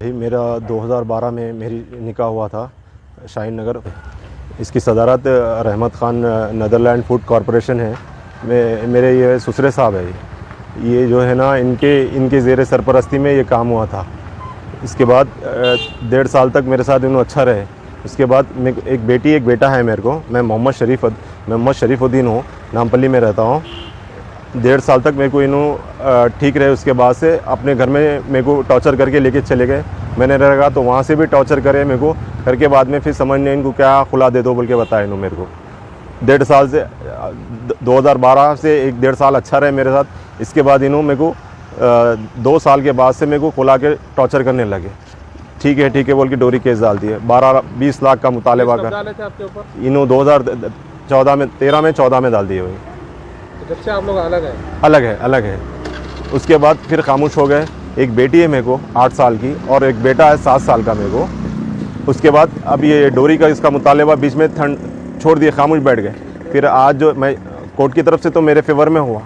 यही मेरा 2012 में मेरी निकाह हुआ था शाहीन नगर। इसकी सदारत रहमत ख़ान नदरलैंड फूड कॉरपोरेशन है। मेरे ये ससुरे साहब है। ये जो है ना इनके ज़ेर सरपरस्ती में ये काम हुआ था। इसके बाद 1.5 साल तक मेरे साथ इन्होंने अच्छा रहे। उसके बाद एक बेटी एक बेटा है मेरे को। मैं मोहम्मद शरीफुद्दीन हूँ, नामपल्ली में रहता हूँ। 1.5 साल तक मेरे को इन्हों ठीक रहे। उसके बाद से अपने घर में मेरे को टॉर्चर करके लेके चले गए। मैंने रखा तो वहाँ से भी टॉर्चर करे मेरे को करके बाद में फिर समझ नहीं इनको क्या खुला दे दो बोल के बताया इन्होंने मेरे को। 1.5 साल से 2012 से 1.5 साल अच्छा रहे मेरे साथ। इसके बाद इन्हों मेरे को 2 साल के बाद से मेरे को खुला के टॉर्चर करने लगे। ठीक है बोल के डोरी केस डाल दिए। 12-20 लाख का मुतालबा कर इन्हों 2013 में 14 में डाल दिए हुए। जब से आप लोग अलग है। उसके बाद फिर खामोश हो गए। एक बेटी है मेरे को 8 साल की और एक बेटा है 7 साल का मेरे को। उसके बाद अब ये डोरी का इसका मुतालबा बीच में छोड़ दिए, खामोश बैठ गए। फिर आज जो मैं कोर्ट की तरफ से तो मेरे फेवर में हुआ,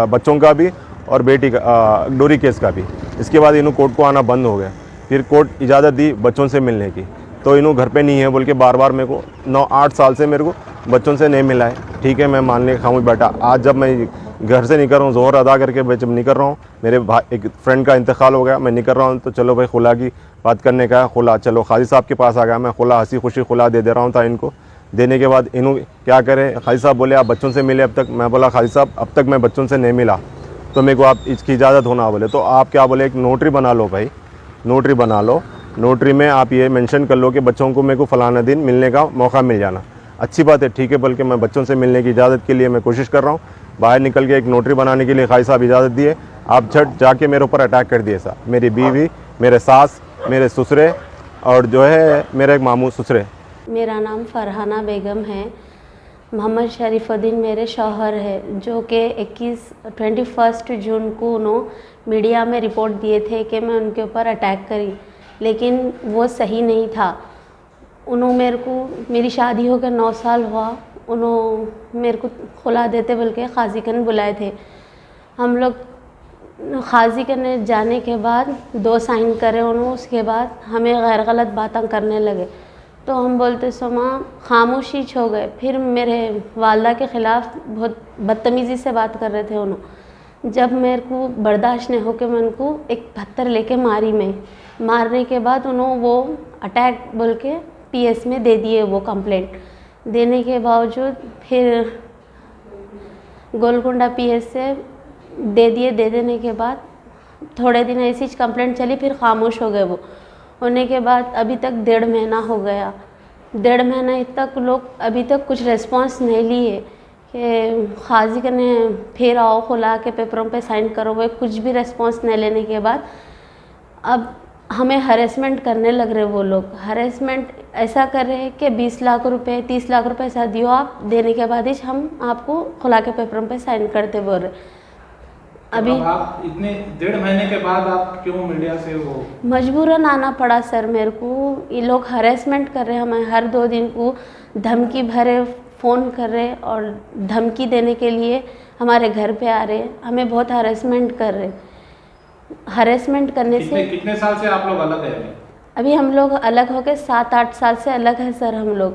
बच्चों का भी और बेटी का डोरी केस का भी। इसके बाद इन्हों कोर्ट को आना बंद हो गया। फिर कोर्ट इजाज़त दी बच्चों से मिलने की, तो इन्हों घर पे नहीं है बोल के बार मेरे को 9-8 साल से मेरे को बच्चों से नहीं मिला है। ठीक है, मैं मानने खामोश बैठा। आज जब मैं घर से निकल रहा हूँ, ज़ोहर अदा करके जब निकल रहा हूँ, मेरे भाई एक फ्रेंड का इंतकाल हो गया, मैं निकल रहा हूँ तो चलो भाई खुला की बात करने का, खुला चलो काजी साहब के पास आ गया। मैं खुला हंसी खुशी खुला दे रहा हूँ था इनको। देने के बाद इन्हों क्या करें, काजी साहब बोले आप बच्चों से मिले अब तक। मैं बोला काजी साहब अब तक मैं बच्चों से नहीं मिला, तो मेरे को आप इसकी इजाज़त होना बोले। तो आप क्या बोले, एक नोटरी बना लो भाई, नोटरी बना लो। नोटरी में आप ये मेंशन कर लो कि बच्चों को मेरे को फ़लाना दिन मिलने का मौका मिल जाना। अच्छी बात है, ठीक है, बल्कि मैं बच्चों से मिलने की इजाज़त के लिए मैं कोशिश कर रहा हूँ। बाहर निकल के एक नोटरी बनाने के लिए काजी साहब इजाज़त दिए। आप झट जाके मेरे ऊपर अटैक कर दिए साहब। मेरी बीवी, मेरे सास, मेरे ससुरे और जो है मेरे एक मामू ससुरे। मेरा नाम फरहाना बेगम है। मोहम्मद शरीफुद्दीन मेरे शौहर है, जो कि 21 जून को उन्होंने मीडिया में रिपोर्ट दिए थे कि मैं उनके ऊपर अटैक करी, लेकिन वो सही नहीं था। उन्होंने मेरे को, मेरी शादी होकर 9 साल हुआ, उन्होंने मेरे को खुला देते बल्कि काजी कन बुलाए थे। हम लोग काजी करने जाने के बाद 2 साइन करे उन्होंने। उसके बाद हमें गैर गलत बातें करने लगे, तो हम बोलते समा खामोशी हो गए। फिर मेरे वालदा के ख़िलाफ़ बहुत बदतमीज़ी से बात कर रहे थे उन्होंने। जब मेरे को बर्दाश्त नहीं हो के मैं उनको एक पत्थर लेके मारने के बाद उन्होंने वो अटैक बोल के PS में दे दिए। वो कंप्लेंट देने के बावजूद फिर गोलकुंडा PS से दे दिए। दे देने के बाद थोड़े दिन ऐसी कंप्लेंट चली, फिर खामोश हो गए। वो होने के बाद अभी तक 1.5 महीना हो गया। 1.5 महीना तक लोग अभी तक कुछ रिस्पांस नहीं लिए कि काजी करने फिर आओ, खुला के पेपरों पे साइन करो। वो कुछ भी रिस्पांस नहीं लेने के बाद अब हमें हरेसमेंट करने लग रहे। वो लोग हरेसमेंट ऐसा कर रहे हैं कि 20 लाख रुपए 30 लाख रुपए ऐसा दियो आप, देने के बाद ही हम आपको खुला के पेपरों पे साइन करते बोल रहे। अभी आप इतने 1.5 महीने के बाद आप क्यों मीडिया से वो मजबूरन आना पड़ा सर मेरे को। ये लोग हरेसमेंट कर रहे हैं हमें। हर 2 दिन को धमकी भरे फ़ोन कर रहे और धमकी देने के लिए हमारे घर पे आ रहे। हमें बहुत हरेसमेंट कर रहे। हरेसमेंट करने से कितने साल से आप लोग अलग हैं? अभी हम लोग अलग हो गए 7-8 साल से अलग है सर हम लोग।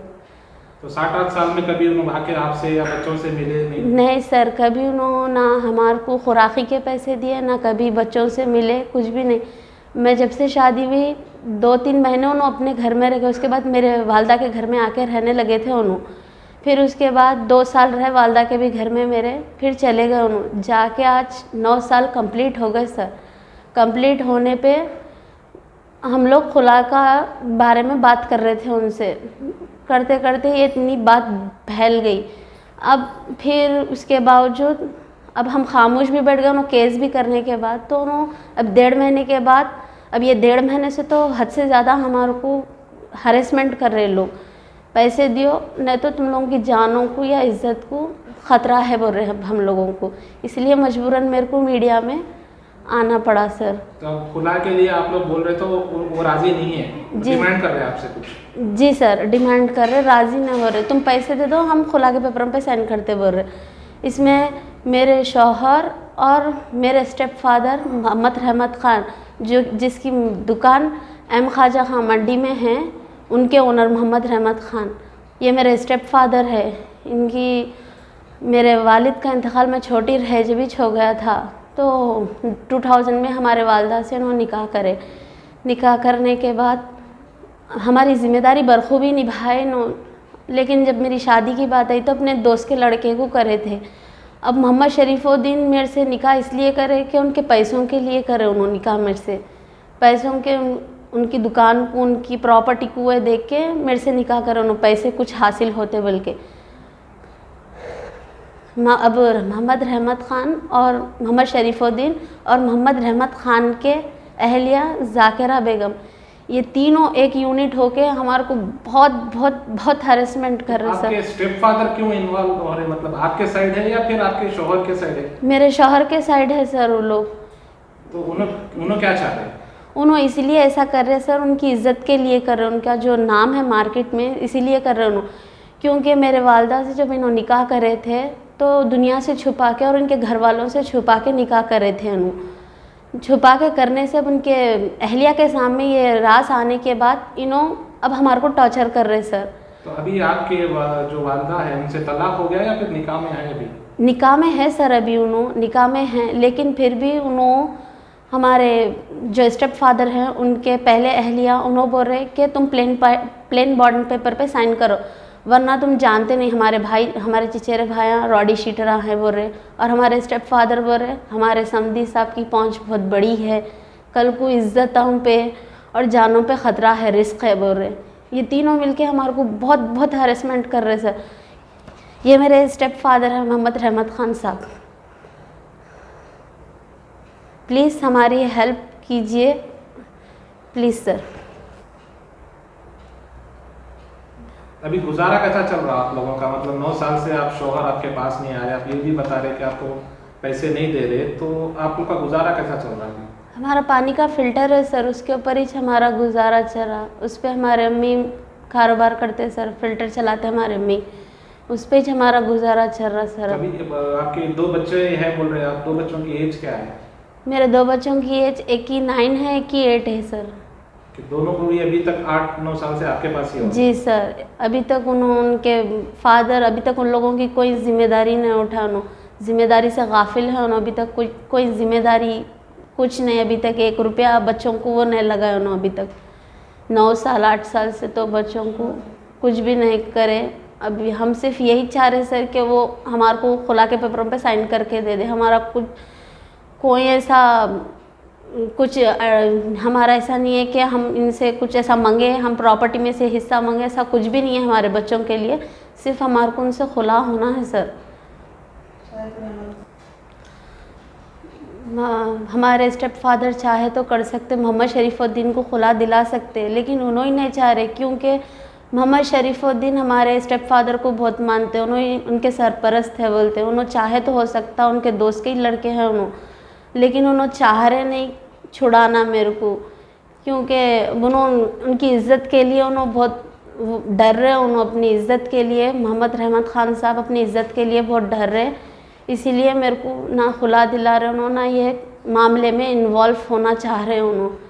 तो 7-8 साल में कभी उन्होंने आपसे या बच्चों से मिले नहीं सर, कभी उन्होंने ना हमारे को खुराकी के पैसे दिए, ना कभी बच्चों से मिले, कुछ भी नहीं। मैं जब से शादी हुई 2-3 महीने उन्होंने अपने घर में रखे। उसके बाद मेरे वालदा के घर में आके रहने लगे थे उन्होंने। फिर उसके बाद 2 साल रहे वालदा के भी घर में मेरे, फिर चले गए उन्होंने। जाके आज 9 साल कंप्लीट हो गए सर। कंप्लीट होने पे हम लोग खुला का बारे में बात कर रहे थे उनसे। करते करते ये इतनी बात फैल गई। अब फिर उसके बावजूद अब हम खामोश भी बैठ गए। उन्होंने केस भी करने के बाद तो उन्होंने अब 1.5 महीने के बाद, अब ये 1.5 महीने से तो हद से ज़्यादा हमारे को हरेसमेंट कर रहे लोग। पैसे दियो नहीं तो तुम लोगों की जानों को या इज़्ज़त को ख़तरा है बोल रहे हैं हम लोगों को। इसलिए मजबूरन मेरे को मीडिया में आना पड़ा सर। तो खुला के लिए आप लोग बोल रहे तो वो राजी नहीं है, डिमांड कर रहे हैं आपसे कुछ? जी सर, डिमांड कर रहे, राज़ी नहीं हो रहे। तुम पैसे दे दो, हम खुला के पेपरों पे साइन करते बोल रहे। इसमें मेरे शौहर और मेरे स्टेप फादर मोहम्मद रहमत ख़ान जो जिसकी दुकान एम ख्वाजा खां मंडी में है, उनके ओनर मोहम्मद रहमत ख़ान। ये मेरे स्टेप फादर है। इनकी मेरे वालिद का इंतकाल मैं छोटी रह जब हो गया था, तो 2000 में हमारे वालदा से उन्होंने निकाह करे। निकाह करने के बाद हमारी ज़िम्मेदारी बखूबी निभाए नो, लेकिन जब मेरी शादी की बात आई तो अपने दोस्त के लड़के को करे थे। अब मोहम्मद शरीफुद्दीन मेरे से निकाह इसलिए करे कि उनके पैसों के लिए करे उन्होंने निकाह मेरे से। पैसों के उनकी दुकान को, उनकी प्रॉपर्टी को वो देख के मेरे से निकाह करे उन्होंने, पैसे कुछ हासिल होते बल्कि। अब मोहम्मद रहमत ख़ान और मोहम्मद शरीफुद्दीन और मोहम्मद रहमत ख़ान के अहलिया ज़ाकिरा बेगम, ये तीनों एक यूनिट होके हमारे को बहुत बहुत बहुत हैरेसमेंट कर रहे हैं सर। आपके स्टेप फादर क्यों इन्वॉल्व हो रहे, मतलब आपके साइड है या फिर आपके शौहर के साइड है? मेरे शौहर के साइड है सर वो लोग। तो उन्होंने क्या चाह रहे हैं? उन्होंने इसीलिए ऐसा कर रहे हैं सर, उनकी इज़्ज़त के लिए कर रहे हैं, उनका जो नाम है मार्केट में इसीलिए कर रहे हैं उन्होंने। क्योंकि मेरे वालदा से जब इन्होंने निकाह करे थे तो दुनिया से छुपा के और उनके घर वालों से छुपा के निकाह करे थे उन्होंने। छुपा के करने से अब उनके अहलिया के सामने ये राज आने के बाद अब हमारे को टॉर्चर कर रहे सर। तो अभी आपके जो वालदा है उनसे तलाक हो गया या फिर निकाह में है? अभी निकाह में है सर, अभी उन्होंने निकाह में हैं, लेकिन फिर भी उन्होंने हमारे जो स्टेप फादर हैं उनके पहले अहलिया उन्होंने बोल रहे कि तुम प्लेन बॉन्ड पेपर पे साइन करो, वरना तुम जानते नहीं हमारे भाई, हमारे चचेरे भाई रॉडी शीटरा हैं बोल रहे। और हमारे स्टेप फादर बोल रहे हमारे समधी साहब की पहुंच बहुत बड़ी है, कल को इज्जतों पे और जानों पे ख़तरा है, रिस्क है बोल रहे। ये तीनों मिलके हमारे को बहुत बहुत हैरेसमेंट कर रहे सर। ये मेरे स्टेप फादर हैं मोहम्मद रहमत ख़ान साहब, प्लीज़ हमारी हेल्प कीजिए प्लीज़ सर। अभी गुजारा कैसा चल रहा आप लोगों का? मतलब 9 साल से आप शौहर आपके पास नहीं आए, आप ये भी बता रहे कि आपको पैसे नहीं दे रहे, तो आप लोग का गुजारा कैसा चल रहा है? हमारा पानी का फ़िल्टर है सर, उसके ऊपर ही हमारा गुजारा चला। उस पर हमारे अम्मी कारोबार करते सर, फ़िल्टर चलाते हमारे अम्मी, उस पर ही हमारा गुजारा चल रहा सर। अभी आपके 2 बच्चे हैं बोल रहे हैं आप, 2 बच्चों की एज क्या है? मेरे 2 बच्चों की एज, एक की 9 है, एक की 8 है सर। कि दोनों को भी अभी तक 8-9 साल से आपके पास ही हो? जी सर, अभी तक उनके फादर अभी तक उन लोगों की कोई जिम्मेदारी नहीं उठा, उन्होंने जिम्मेदारी से गाफिल है, उन्होंने अभी तक कोई जिम्मेदारी कुछ नहीं, अभी तक 1 रुपया बच्चों को वो नहीं लगाया उन्होंने अभी तक। 9 साल 8 साल से तो बच्चों को कुछ भी नहीं करे। अभी हम सिर्फ यही चाह रहे सर कि वो हमारे को खुला के पेपरों पे साइन करके दे दे। हमारा कोई ऐसा हमारा ऐसा नहीं है कि हम इनसे कुछ ऐसा मांगे, हम प्रॉपर्टी में से हिस्सा मांगे, ऐसा कुछ भी नहीं है हमारे बच्चों के लिए। सिर्फ हमारे को उनसे खुला होना है सर। हमारे स्टेप फादर चाहे तो कर सकते, मोहम्मद शरीफुद्दीन को खुला दिला सकते, लेकिन उन्होंने नहीं चाह रहे, क्योंकि मोहम्मद शरीफुद्दीन हमारे स्टेप फादर को बहुत मानते हैं, उन्होंने उनके सरपरस्त है बोलते हैं। उन्होंने चाहे तो हो सकता, उनके दोस्त के ही लड़के हैं उन्होंने, लेकिन उन्होंने चाह रहे नहीं छुड़ाना मेरे को, क्योंकि उन्होंने उनकी इज़्ज़त के लिए उन्होंने बहुत डर रहे, उन्होंने अपनी इज़्ज़त के लिए, मोहम्मद रहमत ख़ान साहब अपनी इज़्ज़त के लिए बहुत डर रहे, इसीलिए मेरे को ना खुला दिला रहे उन्होंने, ना ये मामले में इन्वॉल्व होना चाह रहे उन्होंने।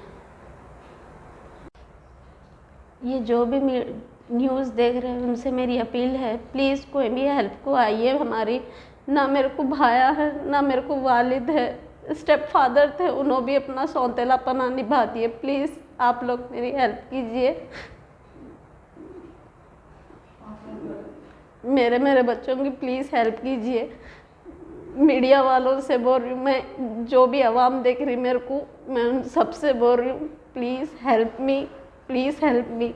ये जो भी न्यूज़ देख रहे हैं उनसे मेरी अपील है, प्लीज़ कोई भी हेल्प को आइए हमारी। ना मेरे को भाया है, ना मेरे को वालिद है, स्टेप फादर थे, उन्होंने भी अपना सौतेलापना निभा दिए। प्लीज़ आप लोग मेरी हेल्प कीजिए, मेरे बच्चों की प्लीज़ हेल्प कीजिए। मीडिया वालों से बोल रही हूँ मैं, जो भी आवाम देख रही मेरे को, मैं उन सबसे बोल रही हूँ please help me, please help me.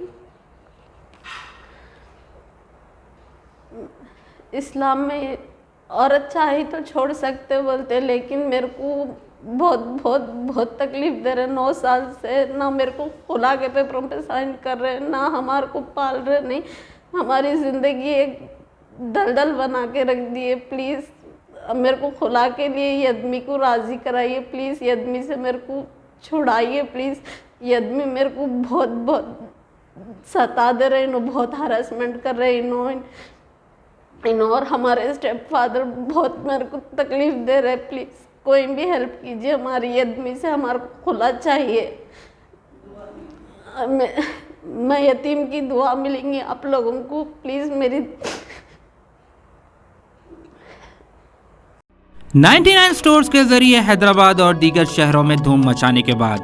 इस्लाम में औरत चाहे तो छोड़ सकते बोलते, लेकिन मेरे को बहुत बहुत बहुत तकलीफ़ दे रहे। 9 साल से ना मेरे को खुला के पेपरों पे साइन कर रहे, ना हमारे को पाल रहे, नहीं हमारी ज़िंदगी एक दलदल बना के रख दिए। प्लीज़ मेरे को खुला के लिए ये आदमी को राज़ी कराइए, प्लीज़ ये आदमी से मेरे को छुड़ाइए प्लीज़। ये आदमी मेरे को बहुत बहुत सता दे रहे, इन्हों बहुत हरासमेंट कर रहे, इन्हों और हमारे स्टेप फादर बहुत मेरे को तकलीफ़ दे रहे। प्लीज़ कोई भी हेल्प कीजिए, हमारी आदमी से हमारे को खुला चाहिए। मैं यतीम की दुआ मिलेंगी आप लोगों को, प्लीज़ मेरी 99 स्टोर्स के जरिए हैदराबाद और दीगर शहरों में धूम मचाने के बाद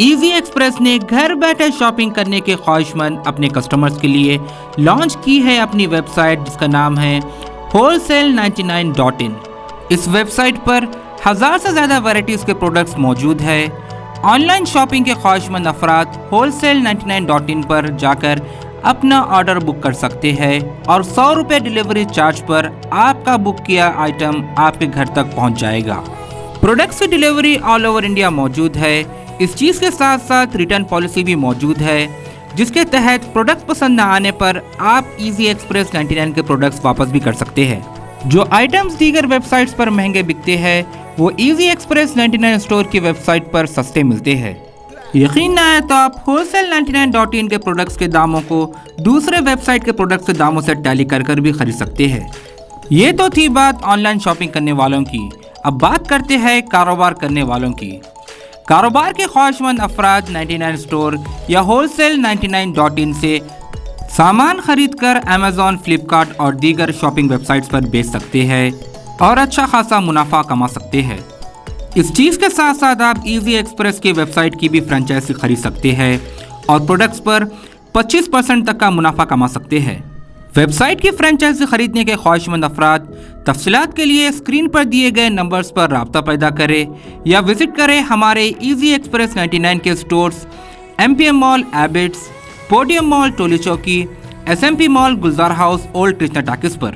इजी एक्सप्रेस ने घर बैठे शॉपिंग करने के ख्वाहिशमंद अपने कस्टमर्स के लिए लॉन्च की है अपनी वेबसाइट, जिसका नाम है wholesale99.in। इस वेबसाइट पर 1000 से ज़्यादा वैरायटीज़ के प्रोडक्ट्स मौजूद है। ऑनलाइन शॉपिंग के ख्वाहिशमंद अफराद wholesale99.in पर जाकर अपना ऑर्डर बुक कर सकते हैं और 100 रुपये डिलीवरी चार्ज पर आपका बुक किया आइटम आपके घर तक पहुंच जाएगा। प्रोडक्ट्स की डिलीवरी ऑल ओवर इंडिया मौजूद है। इस चीज़ के साथ साथ रिटर्न पॉलिसी भी मौजूद है, जिसके तहत प्रोडक्ट पसंद न आने पर आप इजी एक्सप्रेस 99 के प्रोडक्ट्स वापस भी कर सकते हैं। जो आइटम्स दीगर वेबसाइट्स पर महंगे बिकते हैं वो इजी एक्सप्रेस 99 स्टोर की वेबसाइट पर सस्ते मिलते हैं। यकीन न आए तो आप wholesale99.in के प्रोडक्ट्स के दामों को दूसरे वेबसाइट के प्रोडक्ट्स के दामों से टैली कर भी खरीद सकते हैं। ये तो थी बात ऑनलाइन शॉपिंग करने वालों की। अब बात करते हैं कारोबार करने वालों की। कारोबार के ख्वाहिशमंद अफराद 99 स्टोर या wholesale99.in से सामान खरीद कर अमेज़ॉन, फ्लिपकार्ट और दीगर शॉपिंग वेबसाइट्स पर बेच सकते हैं और अच्छा खासा मुनाफा कमा सकते हैं। इस चीज़ के साथ साथ आप इजी एक्सप्रेस की वेबसाइट की भी फ्रेंचाइजी खरीद सकते हैं और प्रोडक्ट्स पर 25% तक का मुनाफा कमा सकते हैं। वेबसाइट की फ्रेंचाइजी खरीदने के ख्वाहिशमंद अफराद तफसीलात के लिए स्क्रीन पर दिए गए नंबर्स पर राब्ता पैदा करें या विजिट करें हमारे इजी एक्सप्रेस 99 के स्टोर्स MPM मॉल एबिट्स, podium mall Toli Chowki, SMP mall Gulzar house, old Krishna talkies पर।